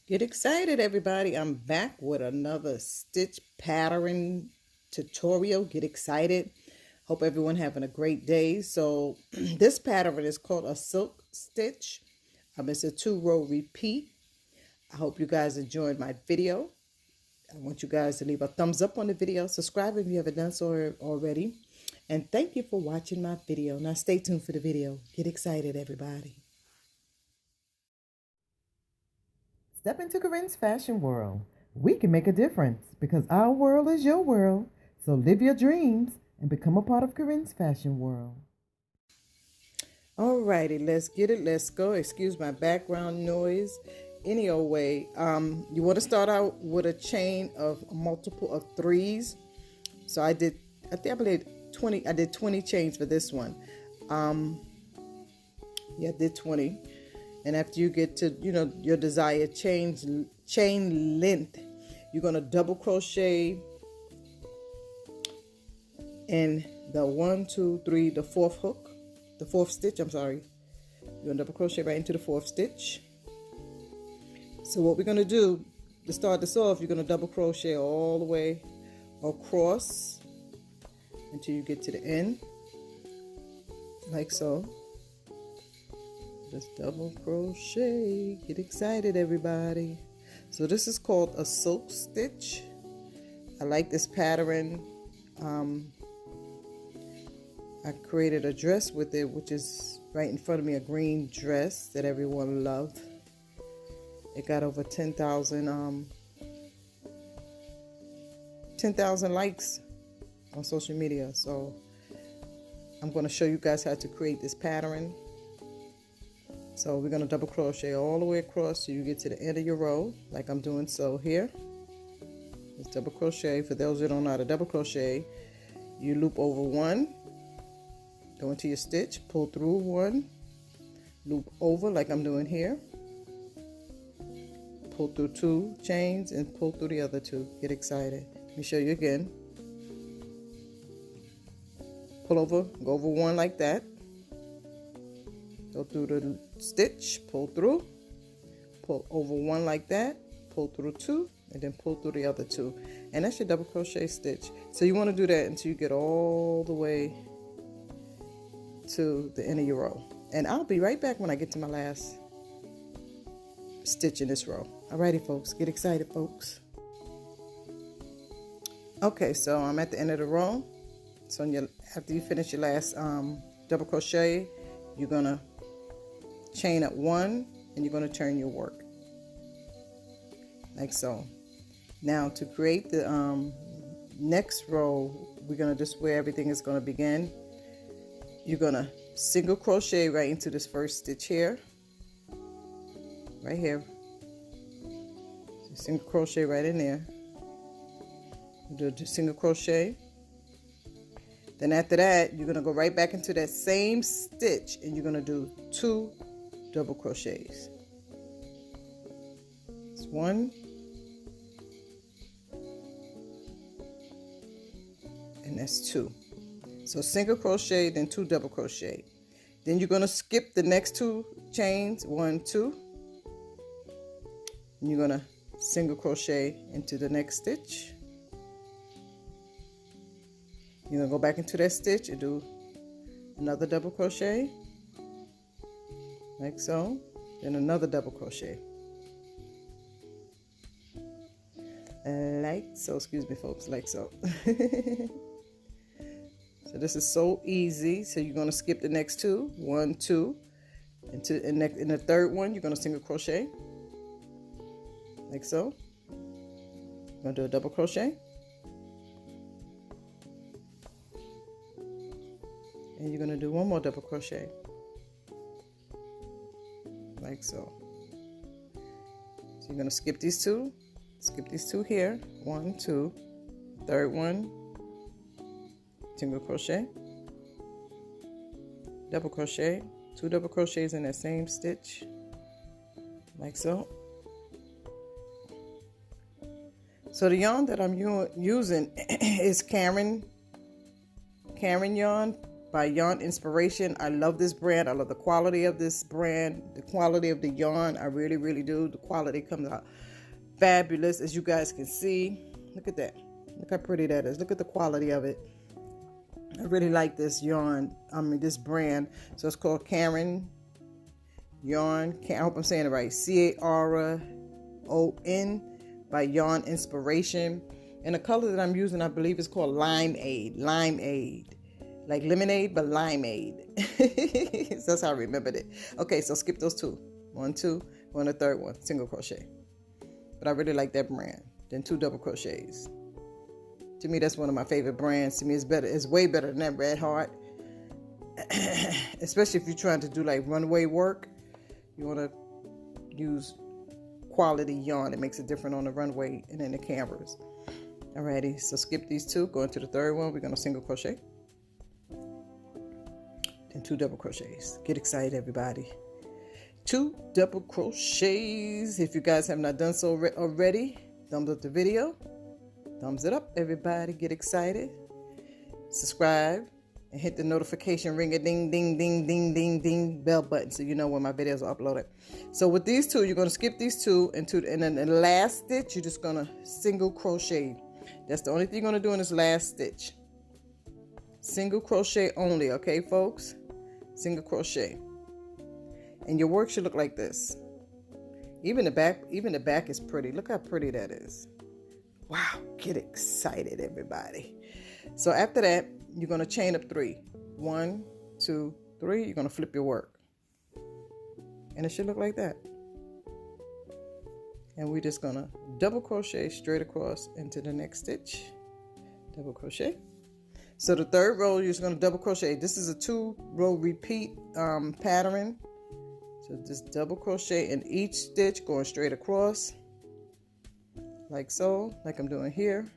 Get excited, everybody. I'm back with another stitch pattern tutorial. Get excited. Hope everyone having a great day. So this pattern is called a silk stitch. It's a 2-row repeat. I hope you guys enjoyed my video. I want you guys to leave a thumbs up on the video. Subscribe if you haven't done so already. And thank you for watching my video. Now stay tuned for the video. Get excited, everybody. Step into Caron's fashion world. We can make a difference because our world is your world. So live your dreams and become a part of Caron's fashion world. Alrighty, let's get it. Let's go. Excuse my background noise. Any old way. You want to start out with a chain of a multiple of 3s. So I believe 20. I did 20 chains for this one. Yeah, I did 20. And after you get to, your desired chain length, you're going to double crochet in the 1, 2, 3, the 4th hook, the 4th stitch, I'm sorry. You're going to double crochet right into the 4th stitch. So what we're going to do, to start this off, you're going to double crochet all the way across until you get to the end, like so. Just double crochet. Get excited, everybody. So this is called a silk stitch. I like this pattern. I created a dress with it, which is right in front of me, a green dress that everyone loved. It got over 10,000 likes on social media. So I'm going to show you guys how to create this pattern. So we're going to double crochet all the way across so you get to the end of your row, like I'm doing so here. Just double crochet. For those who don't know how to double crochet, you loop over 1, go into your stitch, pull through 1, loop over like I'm doing here, pull through 2 chains and pull through the other 2. Get excited. Let me show you again. Pull over, go over 1 like that. Go through the stitch, pull through, pull over 1 like that, pull through 2, and then pull through the other 2. And that's your double crochet stitch. So you want to do that until you get all the way to the end of your row. And I'll be right back when I get to my last stitch in this row. Alrighty, folks, get excited, folks. Okay, so I'm at the end of the row. So after you finish your last double crochet, you're gonna chain up 1 and you're going to turn your work like so. Now to create the next row, we're going to just where everything is going to begin. You're going to single crochet right into this first stitch here, right here. So single crochet right in there. Do the single crochet. Then after that, you're going to go right back into that same stitch and you're going to do 2 double crochets. It's 1 and that's 2. So single crochet, then 2 double crochet. Then you're going to skip the next 2 chains, 1, 2, and you're going to single crochet into the next stitch. You're going to go back into that stitch and do another double crochet like so, then another double crochet like so. Excuse me, folks, like so. So this is so easy. So you're going to skip the next 2, 1, 2, and in the third one you're going to single crochet like so. You're going to do a double crochet and you're going to do 1 more double crochet like so. So you're going to skip these 2 here, 1, 2, third one, single crochet, double crochet, 2 double crochets in that same stitch like so. So the yarn that I'm using is Caron yarn by Yarninspiration. I love this brand. I love the quality of this brand, the quality of the yarn. I really, really do. The quality comes out fabulous, as you guys can see. Look at that. Look how pretty that is. Look at the quality of it. I really like this yarn. This brand. So it's called Caron yarn. I hope I'm saying it right. Caron by Yarninspiration. And the color that I'm using, I believe, is called Limeade. Limeade. Like lemonade, but limeade. So that's how I remembered it. Okay, so skip those two. 1, 2, go on the third one. Single crochet. But I really like that brand. Then 2 double crochets. To me, that's one of my favorite brands. To me, it's better. It's way better than that Red Heart. Especially if you're trying to do like runway work. You want to use quality yarn. It makes it different on the runway and in the canvas. Alrighty, so skip these 2. Go into the third one. We're going to single crochet. Then 2 double crochets. Get excited, everybody. 2 double crochets. If you guys have not done so already, thumbs up the video. Thumbs it up, everybody. Get excited. Subscribe and hit the notification ring, a ding, ding, ding, ding, ding, ding bell button, so you know when my videos are uploaded. So with these 2, you're going to skip these 2 and then in the last stitch, you're just going to single crochet. That's the only thing you're going to do in this last stitch. Single crochet only, okay, folks? Single crochet. And your work should look like this. Even the back is pretty. Look how pretty that is. Wow, get excited, everybody. So after that, you're going to chain up 3. 1, 2, 3. You're going to flip your work. And it should look like that. And we're just going to double crochet straight across into the next stitch. Double crochet. So the third row, you're just going to double crochet. This is a 2-row repeat pattern. So just double crochet in each stitch, going straight across. Like so, like I'm doing here.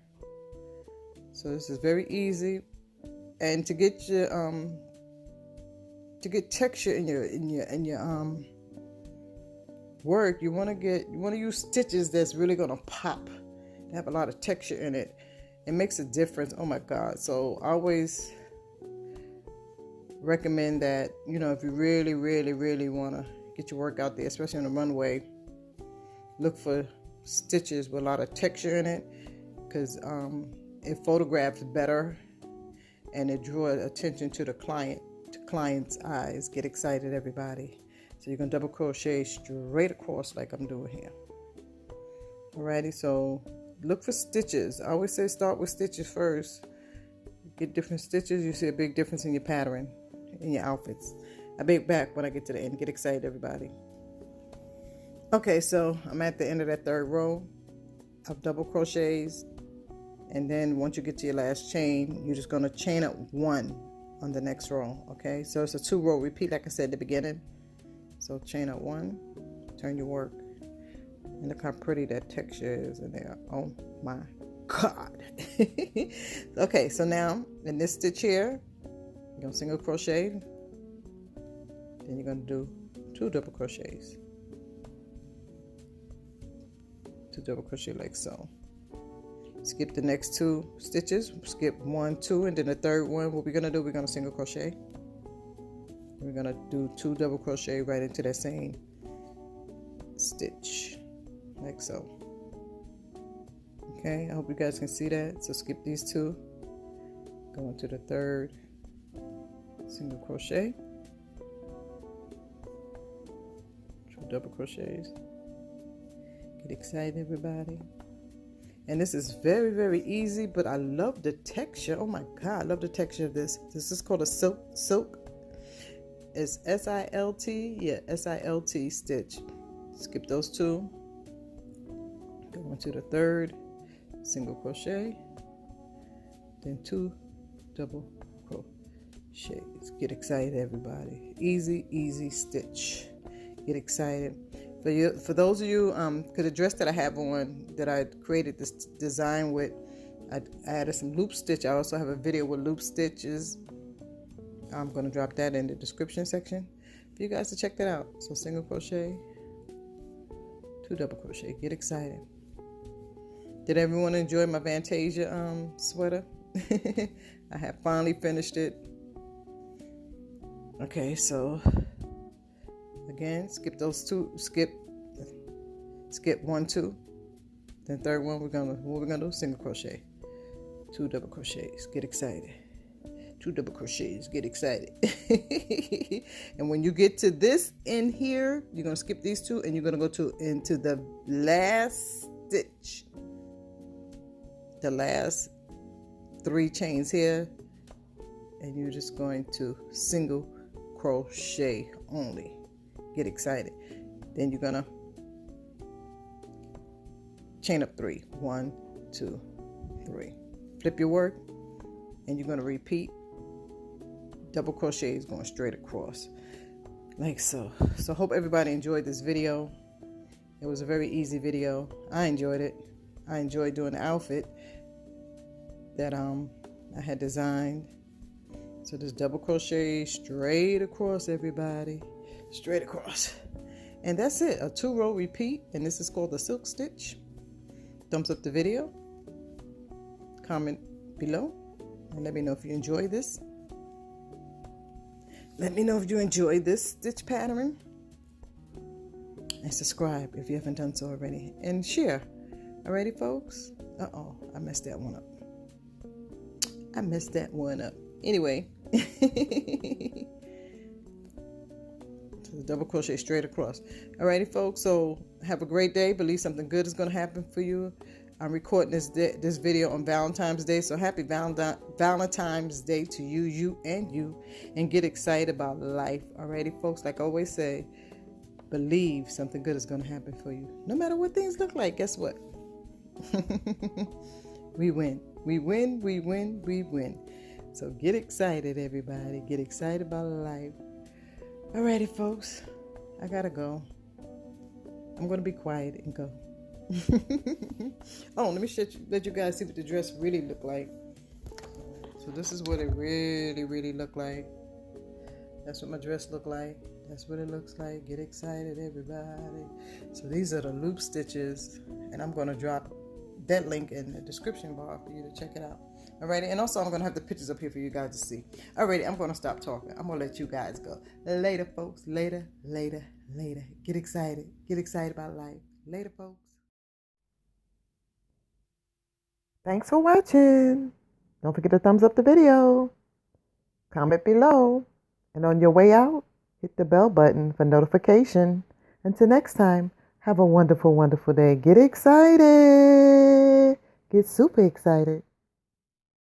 So this is very easy. And to get your texture in your work, you want to use stitches that's really going to pop. They have a lot of texture in it. It makes a difference. Oh my God. So I always recommend that, if you really, really, really want to get your work out there, especially on the runway, look for stitches with a lot of texture in it, because it photographs better and it draws attention to the client's eyes. Get excited, everybody. So you're going to double crochet straight across like I'm doing here. Alrighty, so look for stitches. I always say start with stitches first. Get different stitches. You see a big difference in your pattern, in your outfits. I'll be back when I get to the end. Get excited, everybody. Okay, so I'm at the end of that third row of double crochets. And then once you get to your last chain, you're just going to chain up 1 on the next row. Okay, so it's a 2-row repeat, like I said at the beginning. So chain up 1, turn your work. And look how pretty that texture is in there. Oh my God. Okay, so now in this stitch here, you're going to single crochet. Then you're going to do 2 double crochets. 2 double crochet like so. Skip the next 2 stitches. Skip 1, 2, and then the third one, what we're going to do, we're going to single crochet. We're going to do 2 double crochet right into that same stitch. Like so. Okay, I hope you guys can see that. So skip these 2. Go into the third single crochet. 2 double crochets. Get excited, everybody. And this is very, very easy, but I love the texture. Oh my God, I love the texture of this. This is called a silk. It's S-I-L-T. Yeah, S-I-L-T stitch. Skip those 2. Go into the third single crochet. Then 2 double crochets. Get excited, everybody. Easy, easy stitch. Get excited. For those of you, because the dress that I have on, that I created this design with, I added some loop stitch. I also have a video with loop stitches. I'm going to drop that in the description section for you guys to check that out. So single crochet, 2 double crochet. Get excited. Did everyone enjoy my Fantasia sweater? I have finally finished it. Okay, so again, skip those two, skip 1, 2. Then third one, what we're gonna do, single crochet, 2 double crochets. Get excited. 2 double crochets. Get excited. And when you get to this in here, you're gonna skip these 2, and you're gonna go into the last stitch, the last 3 chains here, and you're just going to single crochet only. Get excited. Then you're gonna chain up 3. 1, 2, 3. Flip your work, and you're going to repeat double crochets going straight across like so. So hope everybody enjoyed this video. It was a very easy video. I enjoyed it. I enjoyed doing the outfit that I had designed. So just double crochet straight across, everybody, straight across, and that's it. A 2-row repeat, and this is called the silk stitch. Thumbs up the video, comment below, and let me know if you enjoy this. Let me know if you enjoy this stitch pattern, and subscribe if you haven't done so already, and share. Alrighty, folks. I messed that one up. Anyway, so double crochet straight across. Alrighty, folks. So have a great day. Believe something good is going to happen for you. I'm recording this video on Valentine's Day, so happy Valentine's Day to you, and get excited about life. Alrighty, folks. Like I always say, believe something good is going to happen for you. No matter what things look like, guess what? We win. We win. We win. We win. So get excited, everybody. Get excited about life. Alrighty, folks. I gotta go. I'm gonna be quiet and go. Let me let you guys see what the dress really look like. So this is what it really look like. That's what my dress look like. That's what it looks like. Get excited, everybody. So these are the loop stitches, and I'm gonna drop that link in the description bar for you to check it out. Alrighty, and also I'm gonna have the pictures up here for you guys to see. Alrighty, I'm gonna stop talking. I'm gonna let you guys go. Later, folks. Later. Get excited. Get excited about life. Later, folks. Thanks for watching. Don't forget to thumbs up the video, comment below, and on your way out, hit the bell button for notification. Until next time, have a wonderful, wonderful day. Get excited. Get super excited.